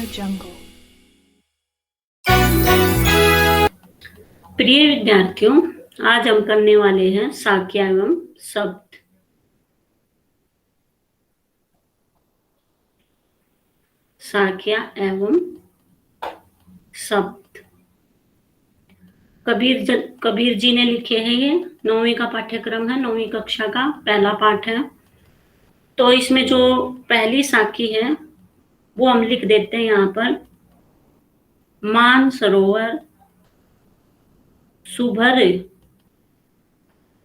jungle. प्रिय विद्यार्थियों, आज हम करने वाले हैं साक्या एवं शब्द। साक्या एवं शब्द कबीर जी ने लिखे हैं। ये 9वीं का पाठ्यक्रम है, 9वीं कक्षा का पहला पाठ है। तो इसमें जो पहली साखी है वो हम लिख देते हैं यहाँ पर। मान सरोवर सुभर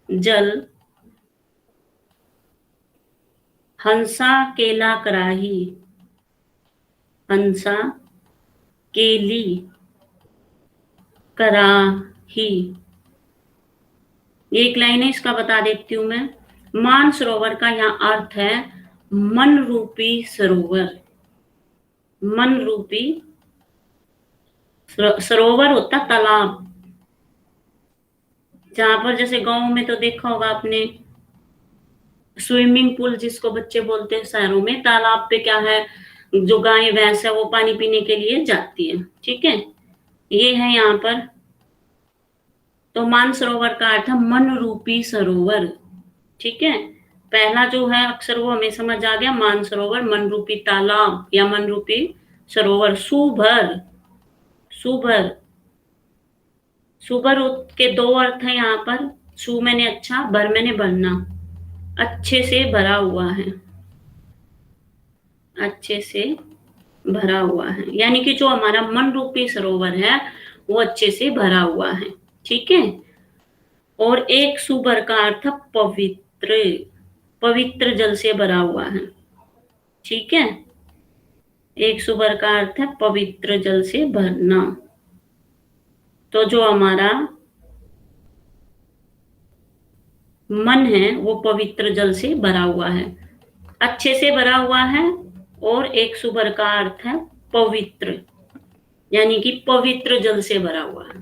जल हंसा केला कराही, हंसा केली कराही। एक लाइन है, इसका बता देती हूं मैं। मान सरोवर का यहाँ अर्थ है मन रूपी सरोवर। मन रूपी सरोवर होता तालाब, जहां पर जैसे गांव में तो देखा होगा आपने, स्विमिंग पूल जिसको बच्चे बोलते हैं शहरों में, तालाब पे क्या है, जो गाय भैंस है वो पानी पीने के लिए जाती है। ठीक है, ये है यहाँ पर। तो मान सरोवर का अर्थ है मन रूपी सरोवर। ठीक है, पहला जो है अक्षर वो हमें समझ आ गया। मान सरोवर मन रूपी तालाब या मन रूपी सरोवर। सुभर, सुभर, सुभर के दो अर्थ है यहाँ पर। सु मैंने अच्छा, भर मैंने भरना, अच्छे से भरा हुआ है, अच्छे से भरा हुआ है, यानी कि जो हमारा मन रूपी सरोवर है वो अच्छे से भरा हुआ है। ठीक है, और एक सुभर का अर्थ पवित्र, पवित्र जल से भरा हुआ है। ठीक है, एक सुभर का अर्थ है पवित्र जल से भरना। तो जो हमारा मन है वो पवित्र जल से भरा हुआ है, अच्छे से भरा हुआ है। और एक सुभर का अर्थ है पवित्र, यानी कि पवित्र जल से भरा हुआ है।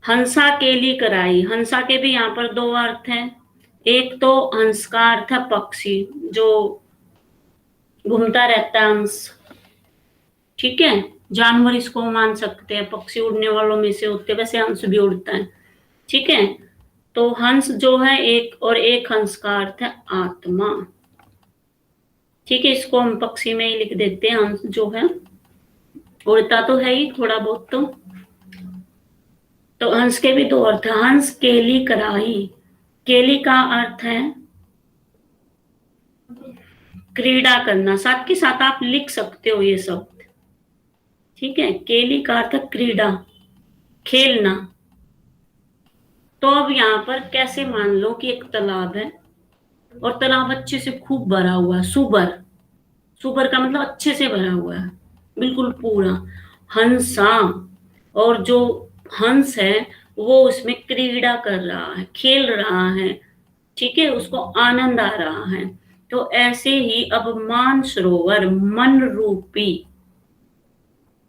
हंसा केली कराई, हंसा के भी यहाँ पर दो अर्थ हैं। एक तो हंस का अर्थ है पक्षी, जो घूमता रहता है हंस। ठीक है, जानवर इसको मान सकते हैं, पक्षी उड़ने वालों में से होते, वैसे हंस भी उड़ता है। ठीक है, तो हंस जो है एक, और एक हंस का अर्थ है आत्मा। ठीक है, इसको हम पक्षी में ही लिख देते हैं। हंस जो है उड़ता तो है ही थोड़ा बहुत। तो हंस के भी दो अर्थ है। हंस केली कराही, केली का अर्थ है क्रीड़ा करना, साथ के साथ आप लिख सकते हो ये शब्द। ठीक है, केली का अर्थ क्रीड़ा, खेलना। तो अब यहाँ पर कैसे मान लो कि एक तालाब है और तालाब अच्छे से खूब भरा हुआ है। सुभर, सुभर का मतलब अच्छे से भरा हुआ है, बिल्कुल पूरा। हंसा, और जो हंस है वो उसमें क्रीड़ा कर रहा है, खेल रहा है। ठीक है, उसको आनंद आ रहा है। तो ऐसे ही अब मान सरोवर मन रूपी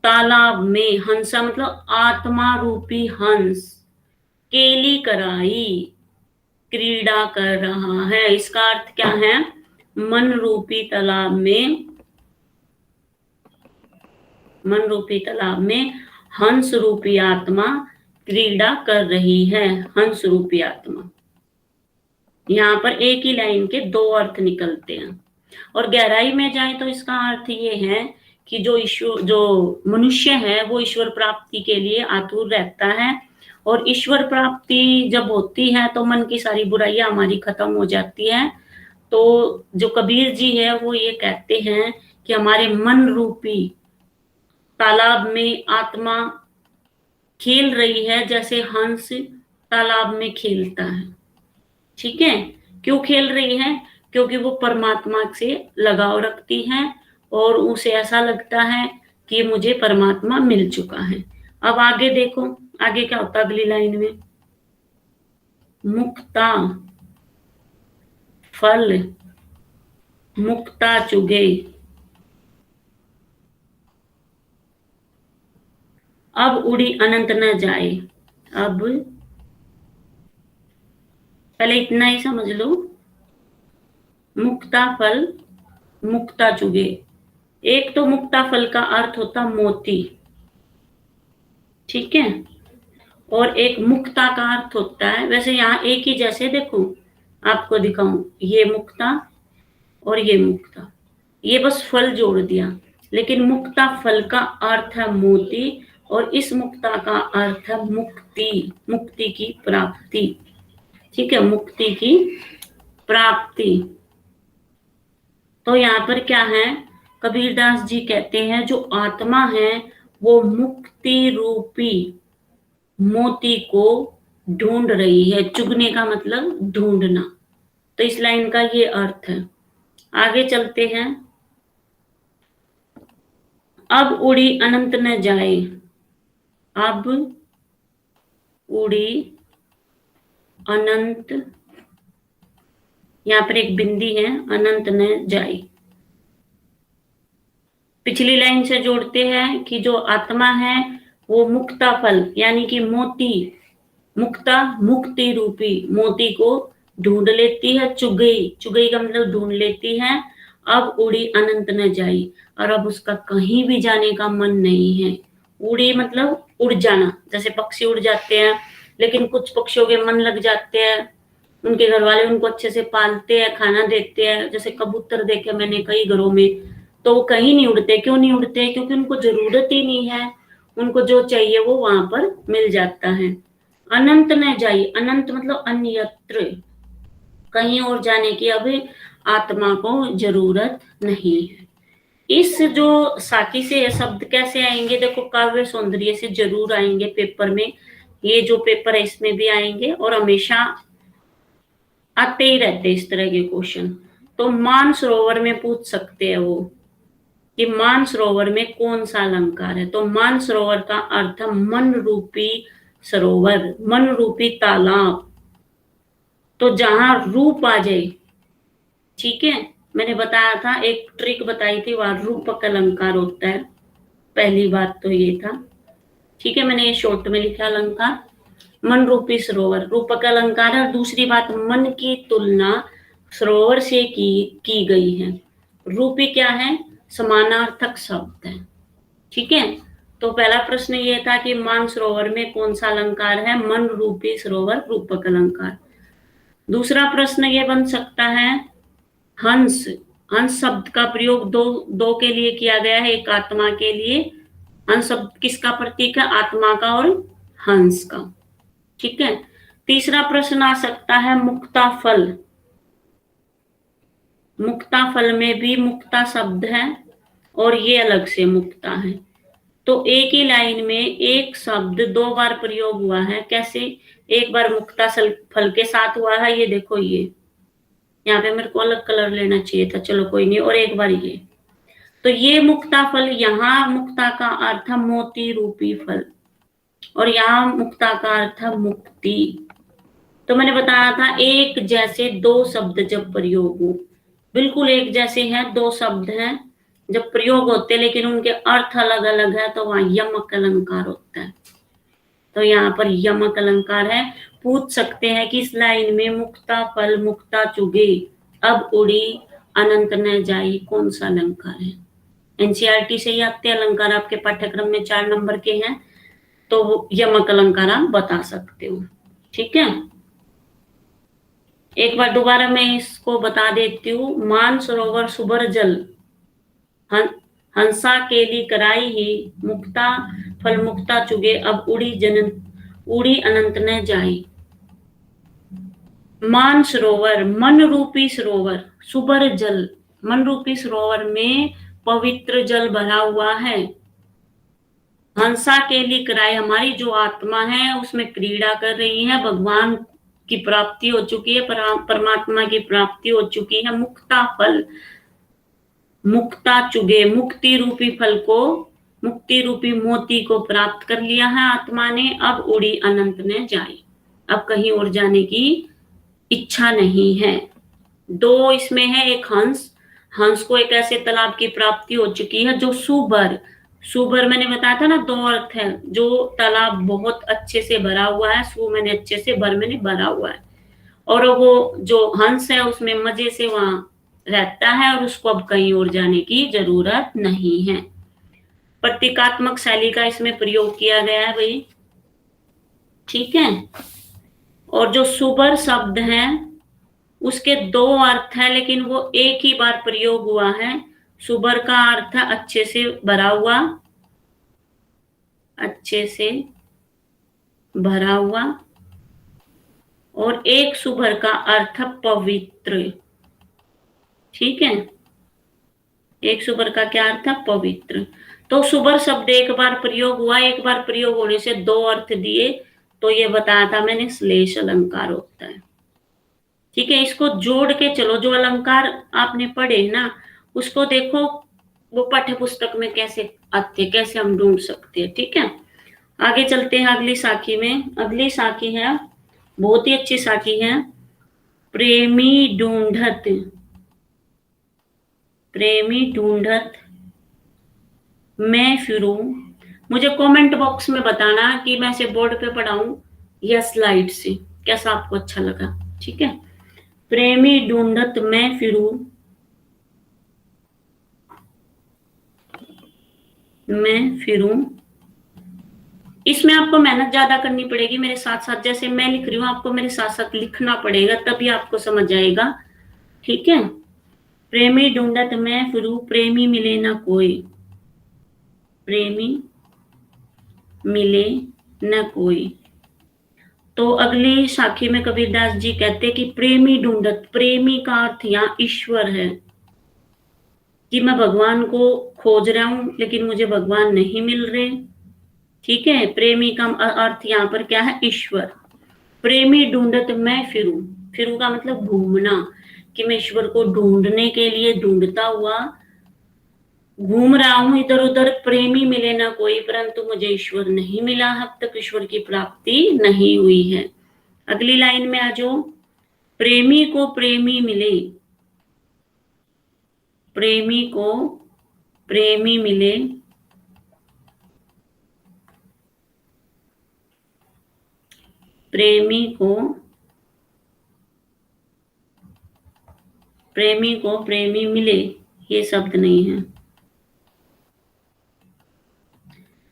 तालाब में हंसा मतलब आत्मा रूपी हंस केली कराई, क्रीड़ा कर रहा है। इसका अर्थ क्या है? मन रूपी तालाब में, मन रूपी तालाब में हंस रूपी आत्मा क्रीड़ा कर रही है। हंस रूपी आत्मा, यहाँ पर एक ही लाइन के दो अर्थ निकलते हैं। और गहराई में जाए तो इसका अर्थ ये है कि जो ईश्वर, जो मनुष्य है वो ईश्वर प्राप्ति के लिए आतुर रहता है। और ईश्वर प्राप्ति जब होती है तो मन की सारी बुराइयां हमारी खत्म हो जाती है। तो जो कबीर जी है वो ये कहते हैं कि हमारे मन रूपी तालाब में आत्मा खेल रही है, जैसे हंस तालाब में खेलता है। ठीक है, क्यों खेल रही है? क्योंकि वो परमात्मा से लगाव रखती है और उसे ऐसा लगता है कि मुझे परमात्मा मिल चुका है। अब आगे देखो, आगे क्या होता अगली लाइन में। मुक्ता फल मुक्ता चुगे, अब उड़ी अनंत न जाए। अब पहले इतना ही समझ लो, मुक्ता फल मुक्ता चुगे, एक तो मुक्ता फल का अर्थ होता मोती, ठीक है, और एक मुक्ता का अर्थ होता है, वैसे यहाँ एक ही जैसे, देखो आपको दिखाऊं, ये मुक्ता और ये मुक्ता, ये बस फल जोड़ दिया, लेकिन मुक्ता फल का अर्थ है मोती और इस मुक्ता का अर्थ है मुक्ति, मुक्ति की प्राप्ति, ठीक है, मुक्ति की प्राप्ति। तो यहाँ पर क्या है, कबीरदास जी कहते हैं जो आत्मा है वो मुक्ति रूपी मोती को ढूंढ रही है, चुगने का मतलब ढूंढना। तो इस लाइन का ये अर्थ है। आगे चलते हैं। अब उड़ी अनंत न जाए, अब उड़ी अनंत, यहाँ पर एक बिंदी है, अनंत न जाए, पिछली लाइन से जोड़ते हैं कि जो आत्मा है वो मुक्ता फल यानी कि मोती, मुक्ता मुक्ति रूपी मोती को ढूंढ लेती है, चुगई, चुगई का मतलब ढूंढ लेती है। अब उड़ी अनंत न जाई, और अब उसका कहीं भी जाने का मन नहीं है। उड़ी मतलब उड़ जाना, जैसे पक्षी उड़ जाते हैं, लेकिन कुछ पक्षियों के मन लग जाते हैं, उनके घर वाले उनको अच्छे से पालते हैं, खाना देते हैं, जैसे कबूतर देखे मैंने कई घरों में, तो वो कहीं नहीं उड़ते। क्यों नहीं उड़ते? क्योंकि उनको जरूरत ही नहीं है, उनको जो चाहिए वो वहां पर मिल जाता है। अनंत न जाई, अनंत मतलब अन्यत्र, कहीं और जाने की अब आत्मा को जरूरत नहीं है। इस जो साकी से ये शब्द कैसे आएंगे, देखो काव्य सौंदर्य से जरूर आएंगे पेपर में, ये जो पेपर है इसमें भी आएंगे और हमेशा आते ही रहते इस तरह के क्वेश्चन। तो मानसरोवर में पूछ सकते हैं वो कि मानसरोवर में कौन सा अलंकार है। तो मानसरोवर का अर्थ है मन रूपी सरोवर, मन रूपी तालाब। तो जहां रूप आ जाए, ठीक है, मैंने बताया था, एक ट्रिक बताई थी, वहां रूपक अलंकार होता है। पहली बात तो ये था, ठीक है, मैंने ये शॉर्ट में लिखा अलंकार, मन रूपी सरोवर रूपक अलंकार है। और दूसरी बात, मन की तुलना सरोवर से की गई है। रूपी क्या है? समानार्थक शब्द है, ठीक है। तो पहला प्रश्न ये था कि मानसरोवर में कौन सा अलंकार है? मन रूपी सरोवर रूपक अलंकार। दूसरा प्रश्न ये बन सकता है, हंस, हंस शब्द का प्रयोग दो के लिए किया गया है, एक आत्मा के लिए। हंस शब्द किसका प्रतीक है? आत्मा का और हंस का, ठीक है। तीसरा प्रश्न आ सकता है मुक्ता फल, मुक्ता फल में भी मुक्ता शब्द है और ये अलग से मुक्ता है। तो एक ही लाइन में एक शब्द दो बार प्रयोग हुआ है, कैसे? एक बार मुक्ता फल के साथ हुआ है, ये देखो, ये यहाँ पे मेरे को अलग कलर लेना चाहिए था, चलो कोई नहीं, और एक बार ये, तो ये मुक्ता फल, यहाँ मुक्ता का अर्थ है मोती रूपी फल और यहाँ मुक्ता का अर्थ है मुक्ति। तो मैंने बताया था एक जैसे दो शब्द जब प्रयोग हो, बिल्कुल एक जैसे हैं दो शब्द हैं जब प्रयोग होते हैं, लेकिन उनके अर्थ अलग अलग है, तो वहां यमक अलंकार होता है। तो यहाँ पर यमक अलंकार है। पूछ सकते हैं कि इस लाइन में मुक्ता फल मुक्ता चुगे अब उड़ी अनंत न जाई कौन सा अलंकार है? एनसीईआरटी से ही आते अलंकार, आपके पाठ्यक्रम में 4 नंबर के हैं, तो यमक अलंकार आप बता सकते हो, ठीक है। एक बार दोबारा मैं इसको बता देती हूँ। मानसरोवर सुबर जल, हंसा केली कराई ही, मुक्ता फल मुक्ता चुगे अब उड़ी अनंत न जाई। मान सरोवर, मन रूपी सरोवर, सुबर जल, मन रूपी सरोवर में पवित्र जल भरा हुआ है। हंसा केली कराई, हमारी जो आत्मा है उसमें क्रीड़ा कर रही है, भगवान की प्राप्ति हो चुकी है, परमात्मा की प्राप्ति हो चुकी है। मुक्ता फल मुक्ता चुगे, मुक्ति रूपी फल को, मुक्ति रूपी मोती को प्राप्त कर लिया है आत्मा ने, अब उड़ी अनंत ने जाई, अब कहीं और जाने की इच्छा नहीं है। दो इसमें है, एक हंस, हंस को एक ऐसे तालाब की प्राप्ति हो चुकी है जो सुभर, सुभर मैंने बताया था ना, दो अर्थ है, जो तालाब बहुत अच्छे से भरा हुआ है, सु मैंने अच्छे से, भर मैंने भरा हुआ है, और वो जो हंस है उसमें मजे से वहां रहता है और उसको अब कहीं और जाने की जरूरत नहीं है। प्रतीकात्मक शैली का इसमें प्रयोग किया गया है भाई, ठीक है। और जो सुबर शब्द है उसके दो अर्थ हैं, लेकिन वो एक ही बार प्रयोग हुआ है। सुबर का अर्थ है अच्छे से भरा हुआ, अच्छे से भरा हुआ, और एक सुबर का अर्थ पवित्र, ठीक है। एक सुबर का क्या अर्थ है? पवित्र। तो सुबर शब्द एक बार प्रयोग हुआ, एक बार प्रयोग होने से दो अर्थ दिए, तो ये बताया था मैंने श्लेष अलंकार होता है, ठीक है। इसको जोड़ के चलो, जो अलंकार आपने पढ़े ना उसको देखो वो पाठ्य पुस्तक में कैसे आते, कैसे हम ढूंढ सकते हैं, ठीक है। आगे चलते हैं अगली साखी में। अगली साखी है, बहुत ही अच्छी साखी है, प्रेमी ढूंढत। प्रेमी ढूंढत मैं फिरूं। मुझे कमेंट बॉक्स में बताना कि मैं इसे बोर्ड पे पढ़ाऊं या स्लाइड से, कैसा आपको अच्छा लगा, ठीक है। प्रेमी ढूंढत मैं फिरूं, मैं फिरूं। इसमें आपको मेहनत ज्यादा करनी पड़ेगी मेरे साथ साथ, जैसे मैं लिख रही हूँ आपको मेरे साथ साथ लिखना पड़ेगा, तभी आपको समझ आएगा, ठीक है। प्रेमी ढूंढत मैं फिरूं, प्रेमी मिले ना कोई, प्रेमी मिले न कोई। तो अगली साखी में कबीरदास जी कहते कि प्रेमी ढूंढत, प्रेमी का अर्थ यहाँ ईश्वर है, कि मैं भगवान को खोज रहा हूं लेकिन मुझे भगवान नहीं मिल रहे, ठीक है। प्रेमी का अर्थ यहाँ पर क्या है? ईश्वर। प्रेमी ढूंढत मैं फिरूं, फिरूं का मतलब घूमना, कि मैं ईश्वर को ढूंढने के लिए ढूंढता हुआ घूम रहा हूं इधर उधर, प्रेमी मिले ना कोई, परंतु मुझे ईश्वर नहीं मिला, अब तक ईश्वर की प्राप्ति नहीं हुई है। अगली लाइन में आ जाओ, प्रेमी को प्रेमी मिले, प्रेमी को प्रेमी मिले, प्रेमी को प्रेमी मिले, ये शब्द नहीं है।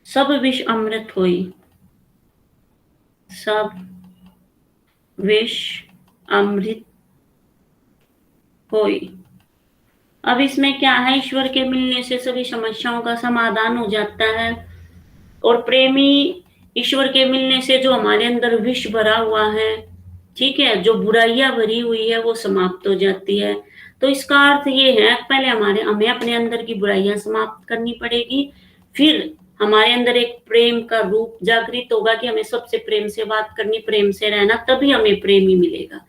सब विष अमृत होई, सब विष अमृत होई। अब इसमें क्या है? ईश्वर के मिलने से सभी समस्याओं का समाधान हो जाता है, और प्रेमी ईश्वर के मिलने से जो हमारे अंदर विष भरा हुआ है, ठीक है, जो बुराइयां भरी हुई है वो समाप्त हो जाती है। तो इसका अर्थ ये है, पहले हमें अपने अंदर की बुराइयां समाप्त करनी पड़ेगी, फिर हमारे अंदर एक प्रेम का रूप जागृत होगा कि हमें सबसे प्रेम से बात करनी, प्रेम से रहना, तभी हमें प्रेमी मिलेगा।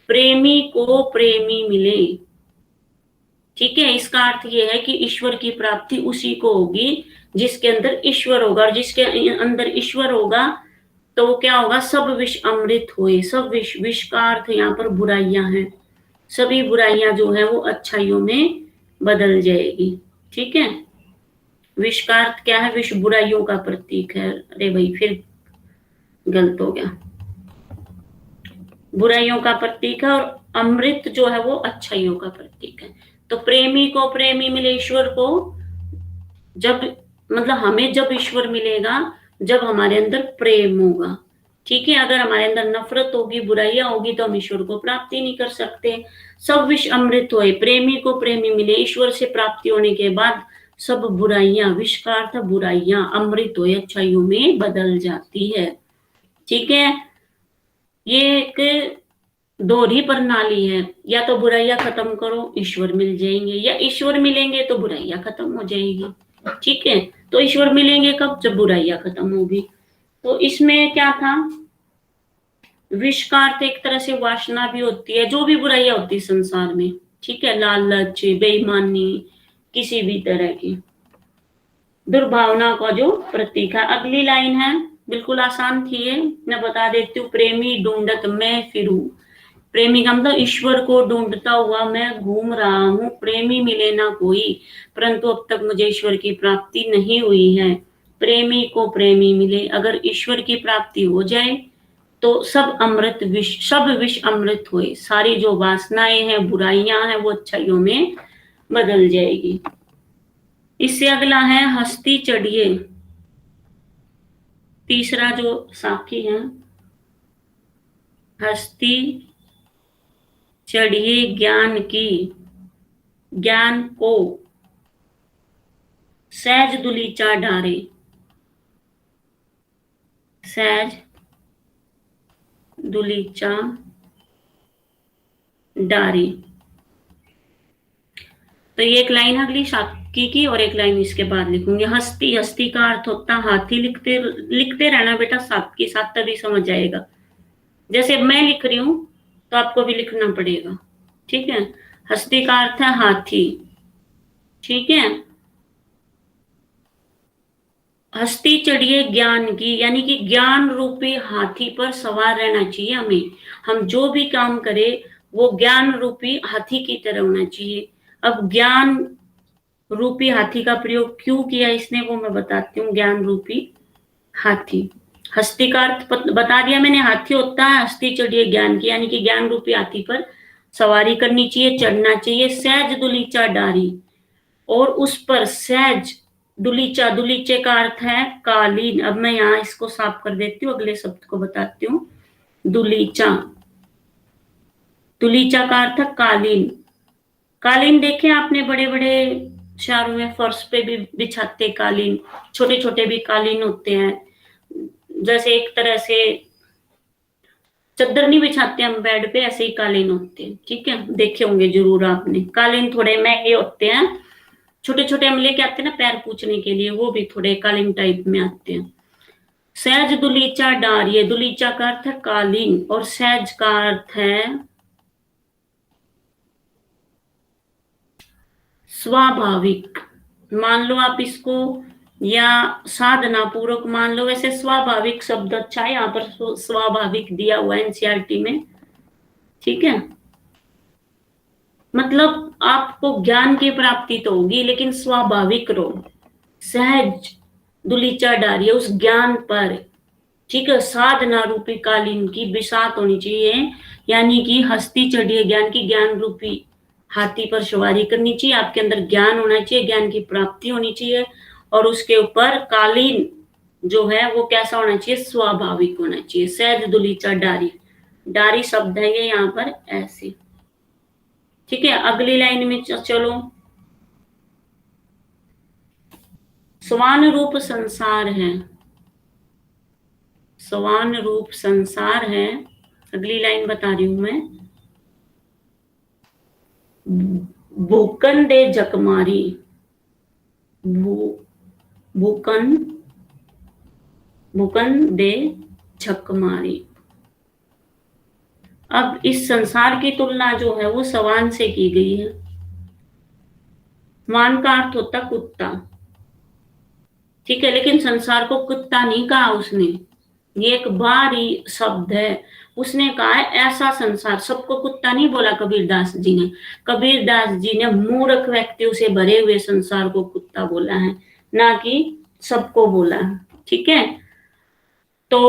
प्रेमी को प्रेमी मिले, ठीक है। इसका अर्थ ये है कि ईश्वर की प्राप्ति उसी को होगी जिसके अंदर ईश्वर होगा, और जिसके अंदर ईश्वर होगा तो वो क्या होगा? सब विष अमृत हुए। सब विष, विष का अर्थ यहाँ पर बुराइयां हैं, सभी बुराइयां जो है वो अच्छाइयों में बदल जाएगी, ठीक है। विष का अर्थ क्या है? विष बुराइयों का प्रतीक है। अरे भाई फिर गलत हो गया, बुराइयों का प्रतीक है, और अमृत जो है वो अच्छाइयों का प्रतीक है। तो प्रेमी को प्रेमी मिले, ईश्वर को जब, मतलब हमें जब ईश्वर मिलेगा जब हमारे अंदर प्रेम होगा, ठीक है। अगर हमारे अंदर नफरत होगी, बुराइयां होगी, तो हम ईश्वर को प्राप्ति नहीं कर सकते। सब विष अमृत होए, प्रेमी को प्रेमी मिले, ईश्वर से प्राप्ति होने के बाद सब बुराइयां, विष का अर्थ बुराइयां, अमृत होए, अच्छाइयों में बदल जाती है, ठीक है। ये एक दोहरी प्रणाली है, या तो बुराइयां खत्म करो ईश्वर मिल जाएंगे, या ईश्वर मिलेंगे तो बुराइयां खत्म हो जाएगी, ठीक है। तो ईश्वर मिलेंगे कब? जब बुराइयां खत्म होगी। तो इसमें क्या था? विष का अर्थ एक तरह से वासना भी होती है, जो भी बुराइयां होती है संसार में, ठीक है, लालच, बेईमानी, किसी भी तरह की दुर्भावना का जो प्रतीक है। अगली लाइन है, बिल्कुल आसान थी ये, मैं बता देती हूँ, प्रेमी ढूंढत मैं फिरूं। प्रेमी का मतलब ईश्वर को ढूंढता हुआ मैं घूम रहा हूँ, प्रेमी मिले ना कोई, परंतु अब तक मुझे ईश्वर की प्राप्ति नहीं हुई है। प्रेमी को प्रेमी मिले, अगर ईश्वर की प्राप्ति हो जाए तो सब विष अमृत हुए, सारी जो वासनाएं हैं, बुराइयां हैं, वो अच्छाइयों में बदल जाएगी। इससे अगला है हस्ती चढ़िए। तीसरा जो साखी है, हस्ती चढ़िए ज्ञान की, ज्ञान को सहज दुलीचा डारे, सहज दुलीचा डारे। तो ये एक लाइन अगली साकी की और एक लाइन इसके बाद लिखूंगी। हस्ती, हस्ती का अर्थ होता हाथी। लिखते लिखते रहना बेटा साथ के साथ, तभी समझ जाएगा। जैसे मैं लिख रही हूं तो आपको भी लिखना पड़ेगा, ठीक है। हस्ती का अर्थ है हाथी, ठीक है। हस्ती चढ़िए ज्ञान की, यानी कि ज्ञान रूपी हाथी पर सवार रहना चाहिए हमें। हम जो भी काम करें वो ज्ञान रूपी हाथी की तरह होना चाहिए। अब ज्ञान रूपी हाथी का प्रयोग क्यों किया इसने, वो मैं बताती हूँ। ज्ञान रूपी हाथी, हस्ती का अर्थ बता दिया मैंने, हाथी होता है। हस्ती चढ़िए ज्ञान की, यानी कि ज्ञान रूपी हाथी पर सवारी करनी चाहिए, चढ़ना चाहिए। सहज दुलीचा डारी, और उस पर सहज दुलीचा, दुलीचे का अर्थ है कालीन। अब मैं यहाँ इसको साफ कर देती हूँ, अगले शब्द को बताती हूँ। दुलीचा, दुलीचा का अर्थ है कालीन। कालीन देखे आपने, बड़े बड़े शहरों में फर्श पे भी बिछाते कालीन, छोटे छोटे भी कालीन होते हैं। जैसे एक तरह से चादर नहीं बिछाते हम बेड पे, ऐसे ही कालीन होते हैं, ठीक है। देखे होंगे जरूर आपने। कालीन थोड़े महंगे होते हैं, छोटे छोटे हम लेके आते हैं ना पैर पूछने के लिए, वो भी थोड़े कालीन टाइप में आते हैं। सहज दुलीचा डारिये, दुलीचा का अर्थ है कालीन और सहज का अर्थ है स्वाभाविक। मान लो आप इसको, या साधना पूर्वक मान लो। वैसे स्वाभाविक शब्द अच्छा है, यहाँ पर स्वाभाविक दिया हुआ है एनसीईआरटी में, ठीक है। मतलब आपको ज्ञान की प्राप्ति तो होगी, लेकिन स्वाभाविक रहो। सहज दुलीचा डारिये उस ज्ञान पर, ठीक है। साधना रूपी कालीन की बिसात होनी चाहिए, यानी कि हस्ती चढ़िए ज्ञान की, ज्ञान रूपी हाथी पर सवारी करनी चाहिए। आपके अंदर ज्ञान होना चाहिए, ज्ञान की प्राप्ति होनी चाहिए, और उसके ऊपर कालीन जो है वो कैसा होना चाहिए, स्वाभाविक होना चाहिए। सहज दुलीचा डारी, डारी शब्द है ये यहाँ पर ऐसे, ठीक है। अगली लाइन में चलो। स्वान रूप संसार है, स्वान रूप संसार है। अगली लाइन बता रही हूं मैं। भूकन दे जकमारी, भूकन, भूकन दे झकमारी। अब इस संसार की तुलना जो है वो सवान से की गई है। स्वान का अर्थ होता कुत्ता, ठीक है, लेकिन संसार को कुत्ता नहीं कहा उसने, ये एक बाहरी शब्द है। उसने कहा है ऐसा संसार, सबको कुत्ता नहीं बोला कबीरदास जी ने। कबीरदास जी ने मूर्ख व्यक्तियों से भरे हुए संसार को कुत्ता बोला है, ना कि सबको बोला है, ठीक है। तो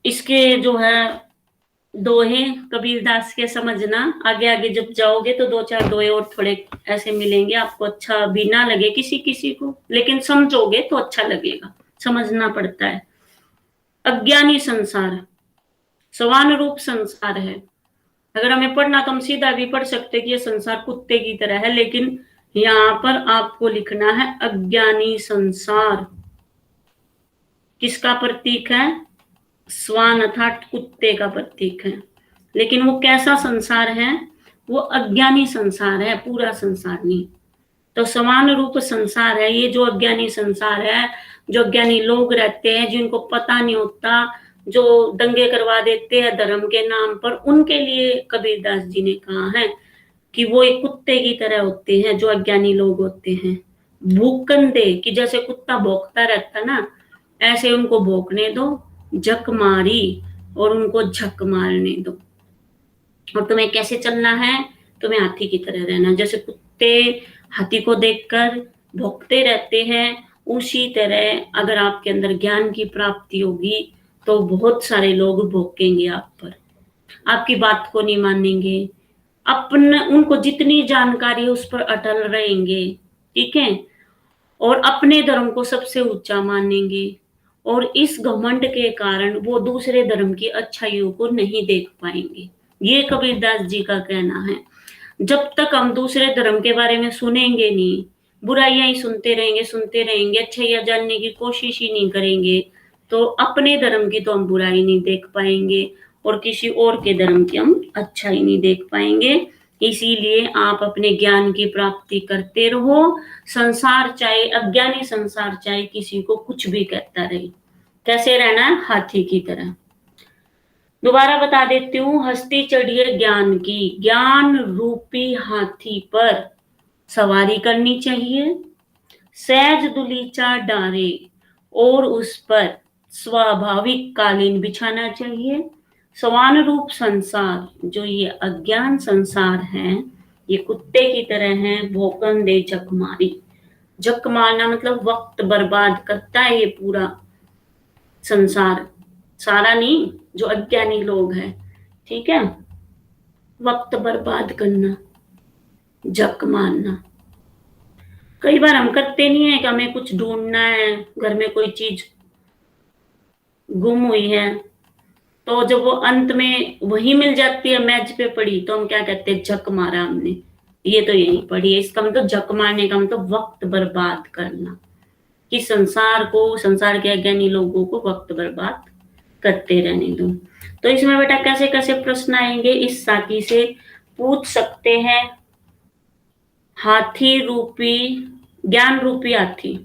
इसके जो है दोहे कबीरदास के समझना, आगे आगे जब जाओगे तो दो चार दोहे और थोड़े ऐसे मिलेंगे आपको, अच्छा भी ना लगे किसी किसी को, लेकिन समझोगे तो अच्छा लगेगा, समझना पड़ता है। अज्ञानी संसार, सवान रूप संसार है। अगर हमें पढ़ना तो हम सीधा भी पढ़ सकते कि ये संसार कुत्ते की तरह है, लेकिन यहाँ पर आपको लिखना है अज्ञानी संसार। किसका प्रतीक है, स्वान अर्थात कुत्ते का प्रतीक है। लेकिन वो कैसा संसार है, वो अज्ञानी संसार है, पूरा संसार नहीं। तो समान रूप संसार है ये, जो अज्ञानी संसार है, जो अज्ञानी लोग रहते हैं, जिनको पता नहीं होता, जो दंगे करवा देते हैं धर्म के नाम पर, उनके लिए कबीरदास जी ने कहा है कि वो एक कुत्ते की तरह होते हैं, जो अज्ञानी लोग होते हैं। भूकन दे, कि जैसे कुत्ता भौंकता रहता ना, ऐसे उनको भौंकने दो। झक मारी, और उनको झक मारने दो। और तुम्हें कैसे चलना है, तुम्हें हाथी की तरह रहना। जैसे कुत्ते हाथी को देखकर भौंकते रहते हैं, उसी तरह अगर आपके अंदर ज्ञान की प्राप्ति होगी तो बहुत सारे लोग भोंकेंगे आप पर, आपकी बात को नहीं मानेंगे, अपन उनको जितनी जानकारी है उस पर अटल रहेंगे, ठीक है, और अपने धर्म को सबसे ऊंचा मानेंगे, और इस घमंड के कारण वो दूसरे धर्म की अच्छाइयों को नहीं देख पाएंगे। ये कबीरदास जी का कहना है। जब तक हम दूसरे धर्म के बारे में सुनेंगे नहीं, बुराइयां ही सुनते रहेंगे, अच्छाइयां जानने की कोशिश ही नहीं करेंगे, तो अपने धर्म की तो हम बुराई नहीं देख पाएंगे और किसी और के धर्म की हम अच्छाई नहीं देख पाएंगे। इसीलिए आप अपने ज्ञान की प्राप्ति करते रहो। संसार चाहे अज्ञानी संसार चाहे किसी को कुछ भी कहता रहे, कैसे रहना है? हाथी की तरह। दोबारा बता देती हूँ, हस्ती चढ़िए ज्ञान की, ज्ञान रूपी हाथी पर सवारी करनी चाहिए, सहज दुलीचा डारे और उस पर स्वाभाविक कालीन बिछाना चाहिए। समान रूप संसार, जो ये अज्ञान संसार है, ये कुत्ते की तरह है, भौंकन दे झक मारी। झक मारना मतलब वक्त बर्बाद करता है ये पूरा संसार, सारा नहीं, जो अज्ञानी लोग हैं, ठीक है, वक्त बर्बाद करना, झक मारना। कई बार हम करते नहीं है कि हमें कुछ ढूंढना है, घर में कोई चीज गुम हुई है, तो जब वो अंत में वही मिल जाती है मेज पे पड़ी, तो हम क्या कहते हैं? झक मारा हमने, ये तो यही पड़ी है। इसका मतलब झक मारने का मतलब वक्त बर्बाद करना, कि संसार को, संसार के अज्ञानी लोगों को वक्त बर्बाद करते रहने दो। तो इसमें बेटा कैसे कैसे प्रश्न आएंगे, इस साथी से पूछ सकते हैं। हाथी रूपी, ज्ञान रूपी हाथी,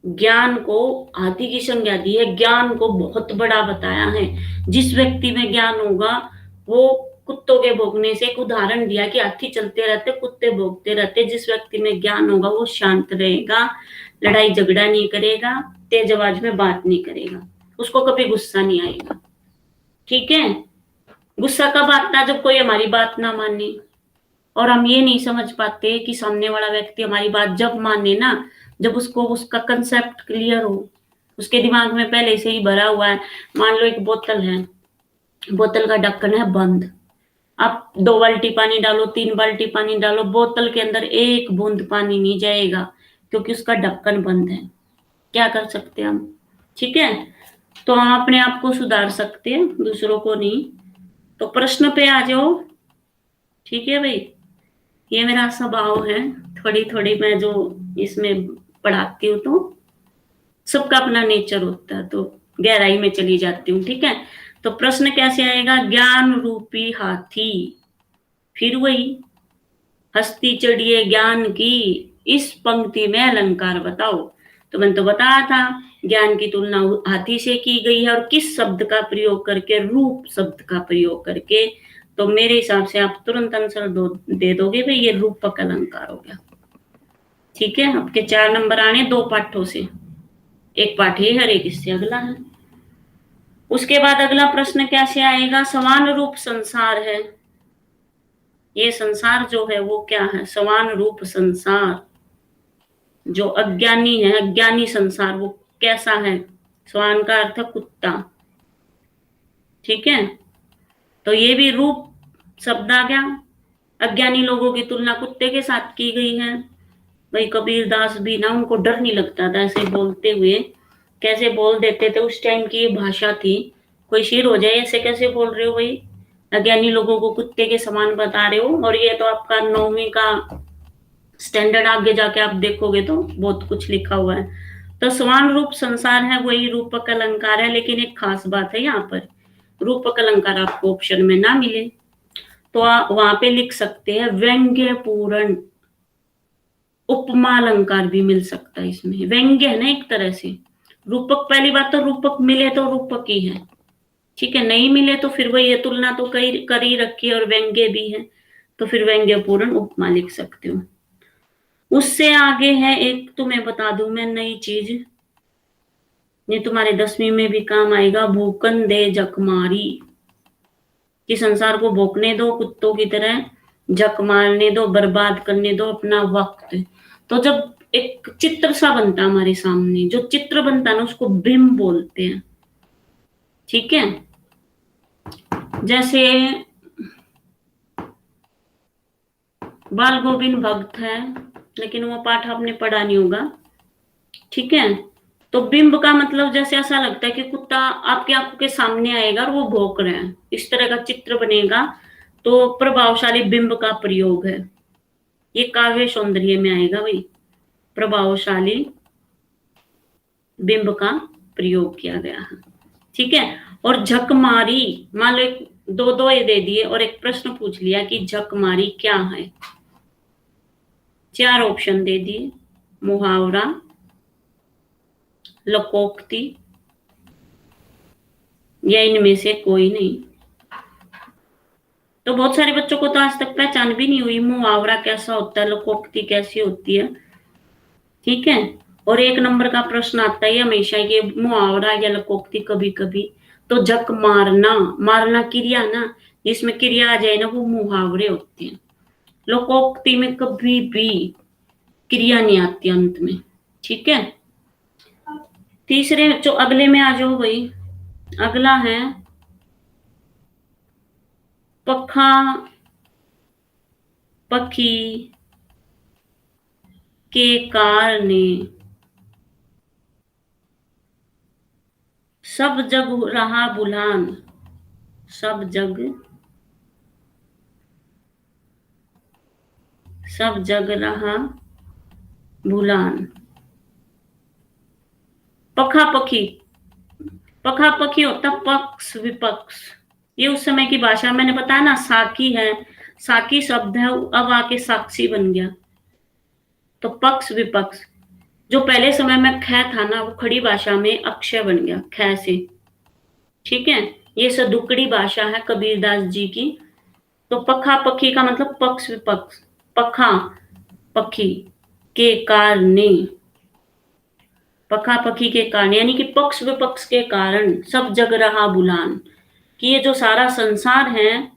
ज्ञान को हाथी की संज्ञा दी है, ज्ञान को बहुत बड़ा बताया है। जिस व्यक्ति में ज्ञान होगा वो कुत्तों के भौंकने से एक उदाहरण दिया कि हाथी चलते रहते, कुत्ते भौंकते रहते। जिस व्यक्ति में ज्ञान होगा वो शांत रहेगा, लड़ाई झगड़ा नहीं करेगा, तेज आवाज में बात नहीं करेगा, उसको कभी गुस्सा नहीं आएगा, ठीक है। गुस्सा कब आता है? जब कोई हमारी बात ना माने, और हम ये नहीं समझ पाते कि सामने वाला व्यक्ति हमारी बात जब माने ना, जब उसको उसका कंसेप्ट क्लियर हो, उसके दिमाग में पहले से ही भरा हुआ है। मान लो एक बोतल है, बोतल का ढक्कन है बंद, आप 2 बाल्टी पानी डालो, 3 बाल्टी पानी डालो, बोतल के अंदर एक बूंद पानी नहीं जाएगा, क्योंकि उसका ढक्कन बंद है। क्या कर सकते हैं हम? ठीक है, तो हम अपने आप को सुधार सकते हैं, दूसरों को नहीं। तो प्रश्न पे आ जाओ, ठीक है भाई। ये मेरा स्वभाव है, थोड़ी थोड़ी मैं जो इसमें पढ़ाती हूँ, तो सबका अपना नेचर होता है, तो गहराई में चली जाती हूँ, ठीक है। तो प्रश्न कैसे आएगा? ज्ञान रूपी हाथी, फिर वही हस्ती चढ़िए ज्ञान की, इस पंक्ति में अलंकार बताओ। तो मैंने तो बताया था, ज्ञान की तुलना हाथी से की गई है, और किस शब्द का प्रयोग करके? रूप शब्द का प्रयोग करके। तो मेरे हिसाब से आप तुरंत आंसर दे दोगे भाई, ये रूपक अलंकार हो गया, ठीक है। आपके 4 नंबर आने 2 पाठों से, एक पाठ ये हर एक इससे अगला है। उसके बाद अगला प्रश्न कैसे आएगा? समान रूप संसार है, ये संसार जो है वो क्या है? समान रूप संसार, जो अज्ञानी है, अज्ञानी संसार, वो कैसा है? समान का अर्थ है कुत्ता, ठीक है। तो ये भी रूप शब्द आ गया। अज्ञानी लोगों की तुलना कुत्ते के साथ की गई है। भाई कबीरदास भी ना, उनको डर नहीं लगता था ऐसे बोलते हुए, कैसे बोल देते थे, उस टाइम की ये भाषा थी। कोई शेर हो जाए, ऐसे कैसे बोल रहे हो भाई, अज्ञानी लोगों को कुत्ते के समान बता रहे हो। और ये तो आपका 9वीं का स्टैंडर्ड, आगे जाके आप देखोगे तो बहुत कुछ लिखा हुआ है। तो समान रूप संसार है, वही रूपक अलंकार है। लेकिन एक खास बात है, यहाँ पर रूपक अलंकार आपको ऑप्शन में ना मिले, तो वहां पे लिख सकते हैं व्यंग्य पूर्ण उपमा अलंकार भी मिल सकता है। इसमें व्यंग्य है ना एक तरह से, रूपक, पहली बात तो रूपक मिले तो रूपक ही है, ठीक है। नहीं मिले तो फिर वही है, तुलना तो कर ही रखी है और व्यंग्य भी है, तो फिर व्यंग्य पूर्ण उपमा लिख सकते हो। उससे आगे है एक, तुम्हें बता दूं मैं नई चीज, ये तुम्हारे 10वीं में भी काम आएगा, भूकन दे जकमारी, कि संसार को भोंकने दो कुत्तों की तरह, जक मारने दो, बर्बाद करने दो अपना वक्त। तो जब एक चित्र सा बनता हमारे सामने, जो चित्र बनता है ना उसको बिंब बोलते हैं, ठीक है, जैसे बाल गोविंद भक्त है, लेकिन वो पाठ आपने पढ़ा नहीं होगा। ठीक है, तो बिंब का मतलब जैसे ऐसा लगता है कि कुत्ता आपकी आंखों के सामने आएगा और वो भौंक रहे हैं, इस तरह का चित्र बनेगा, तो प्रभावशाली बिंब का प्रयोग है। ये काव्य सौंदर्य में आएगा भाई, प्रभावशाली बिंब का प्रयोग किया गया है। ठीक है, और झकमारी, मान लो दो दो ये दे दिए और एक प्रश्न पूछ लिया कि झकमारी क्या है, 4 ऑप्शन दे दिए, मुहावरा, लोकोक्ति, या इनमें से कोई नहीं। तो बहुत सारे बच्चों को तो आज तक पहचान भी नहीं हुई मुहावरा कैसा होता है, लोकोक्ति कैसी होती है। ठीक है, और 1 नंबर का प्रश्न आता है हमेशा, ये मुहावरा या लोकोक्ति कभी कभी, तो झक मारना, मारना क्रिया ना, जिसमें क्रिया आ जाए ना वो मुहावरे होते हैं। लोकोक्ति में कभी भी क्रिया नहीं आती अंत में। ठीक है, तीसरे जो अगले में आ जाओ भाई, अगला है पखा पखी के कार ने सब जग रहा बुलान, सब जग रहा बुलान। पखा पखी, पखा पखी होता पक्ष विपक्ष, ये उस समय की भाषा, मैंने बताया ना साकी है, साकी शब्द है, अब आके साक्षी बन गया, तो पक्ष विपक्ष। जो पहले समय में ख था ना, वो खड़ी भाषा में अक्षय बन गया ख से। ठीक है, ये सदुकड़ी भाषा है कबीरदास जी की। तो पखा पखी का मतलब पक्ष विपक्ष, पखा पखी के कारणे, पखा पखी के कारण यानी कि पक्ष विपक्ष के कारण सब जग रहा बुलान, कि ये जो सारा संसार है,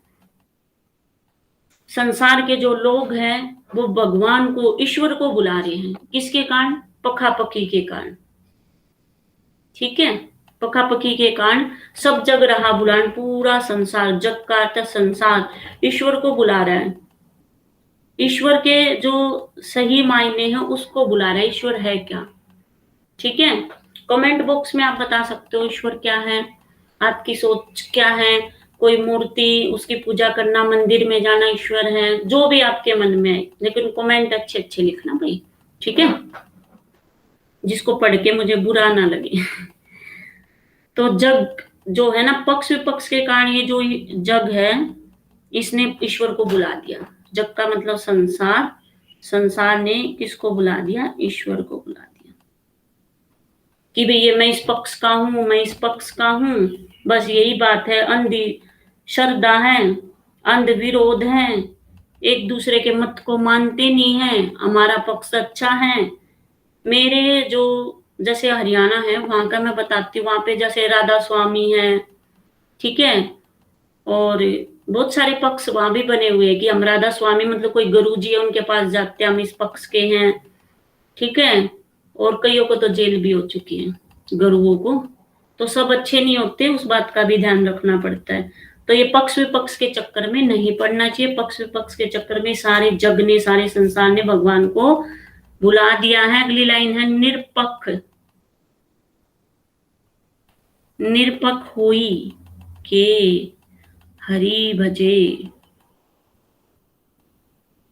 संसार के जो लोग हैं वो भगवान को, ईश्वर को बुला रहे हैं, किसके कारण, पखा पखी के कारण। ठीक है, पखा पखी के कारण सब जग रहा बुलान, पूरा संसार, जग का अर्थ संसार, ईश्वर को बुला रहा है, ईश्वर के जो सही मायने हैं उसको बुला रहा है, ईश्वर है क्या। ठीक है, कमेंट बॉक्स में आप बता सकते हो ईश्वर क्या है, आपकी सोच क्या है, कोई मूर्ति उसकी पूजा करना, मंदिर में जाना ईश्वर है, जो भी आपके मन में है, लेकिन कमेंट अच्छे अच्छे लिखना भाई। ठीक है, जिसको पढ़ के मुझे बुरा ना लगे। तो जग जो है ना, पक्ष विपक्ष के कारण ये जो जग है, इसने ईश्वर को बुला दिया। जग का मतलब संसार, संसार ने किसको बुला दिया, ईश्वर को बुला दिया, कि भाई ये मैं इस पक्ष का हूं, मैं इस पक्ष का हूं, बस यही बात है। अंधी श्रद्धा है, अंध विरोध है, एक दूसरे के मत को मानते नहीं है, हमारा पक्ष अच्छा है। मेरे जो जैसे हरियाणा है वहां का मैं बताती हूँ, वहां पे जैसे राधा स्वामी है, ठीक है, और बहुत सारे पक्ष वहां भी बने हुए हैं कि हम राधा स्वामी मतलब कोई गुरु जी है उनके पास जाते हैं, हम इस पक्ष के हैं। ठीक है, और कईयों को तो जेल भी हो चुकी है गुरुओं को, तो सब अच्छे नहीं होते, उस बात का भी ध्यान रखना पड़ता है। तो ये पक्ष विपक्ष के चक्कर में नहीं पड़ना चाहिए, पक्ष विपक्ष के चक्कर में सारे जग ने, सारे संसार ने भगवान को बुला दिया है। अगली लाइन है निरपक्ष, निरपक्ष होई के हरि भजे,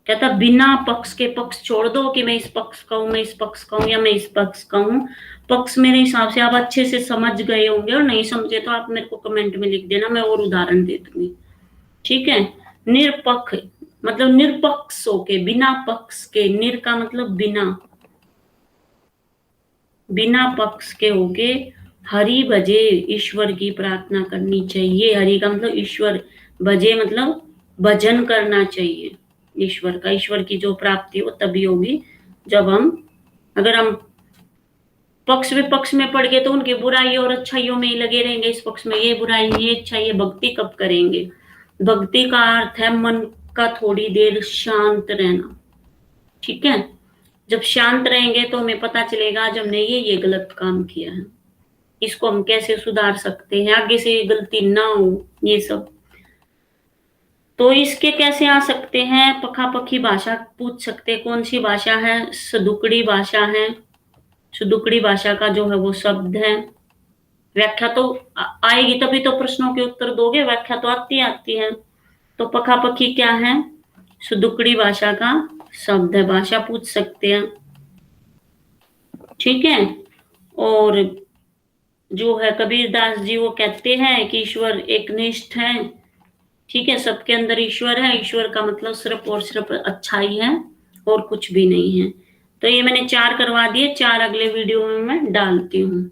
कहता बिना पक्ष के, पक्ष छोड़ दो कि मैं इस पक्ष का हूं, मैं इस पक्ष का हूं या मैं इस पक्ष का हूं। पक्ष मेरे हिसाब से आप अच्छे से समझ गए होंगे, और नहीं समझे तो आप मेरे को कमेंट में लिख देना, मैं और उदाहरण दे दूंगी। ठीक है, निरपक्ष मतलब निरपक्ष होके, बिना पक्ष के, निर का मतलब बिना, बिना पक्ष के होके हरि भजे, ईश्वर की प्रार्थना करनी चाहिए। हरि का मतलब ईश्वर, भजे मतलब भजन करना चाहिए ईश्वर का। ईश्वर की जो प्राप्ति वो तभी होगी जब हम, अगर हम पक्ष विपक्ष में पड़ गए तो उनकी बुराई और अच्छाइयों में ही लगे रहेंगे, इस पक्ष में ये बुराई, ये अच्छाई, ये भक्ति कब करेंगे। भक्ति का अर्थ है मन का थोड़ी देर शांत रहना। ठीक है, जब शांत रहेंगे तो हमें पता चलेगा आज हमने ये गलत काम किया है, इसको हम कैसे सुधार सकते हैं, आगे से ये गलती ना हो, ये सब। तो इसके कैसे आ सकते हैं, पखापखी भाषा पूछ सकते हैं। कौन सी भाषा है? सदुकड़ी भाषा है। सदुकड़ी भाषा का जो है वो शब्द है। व्याख्या तो आएगी तभी तो प्रश्नों के उत्तर दोगे, व्याख्या तो आती है। तो पखापखी क्या है? सदुकड़ी भाषा का शब्द है, भाषा पूछ सकते हैं। ठीक है। और जो है कबीरदास जी वो कहते हैं कि ईश्वर एकनिष्ठ है। ठीक है, सबके अंदर ईश्वर है। ईश्वर का मतलब सिर्फ और सिर्फ अच्छाई है और कुछ भी नहीं है। तो ये मैंने 4 करवा दिए, 4 अगले वीडियो में मैं डालती हूँ।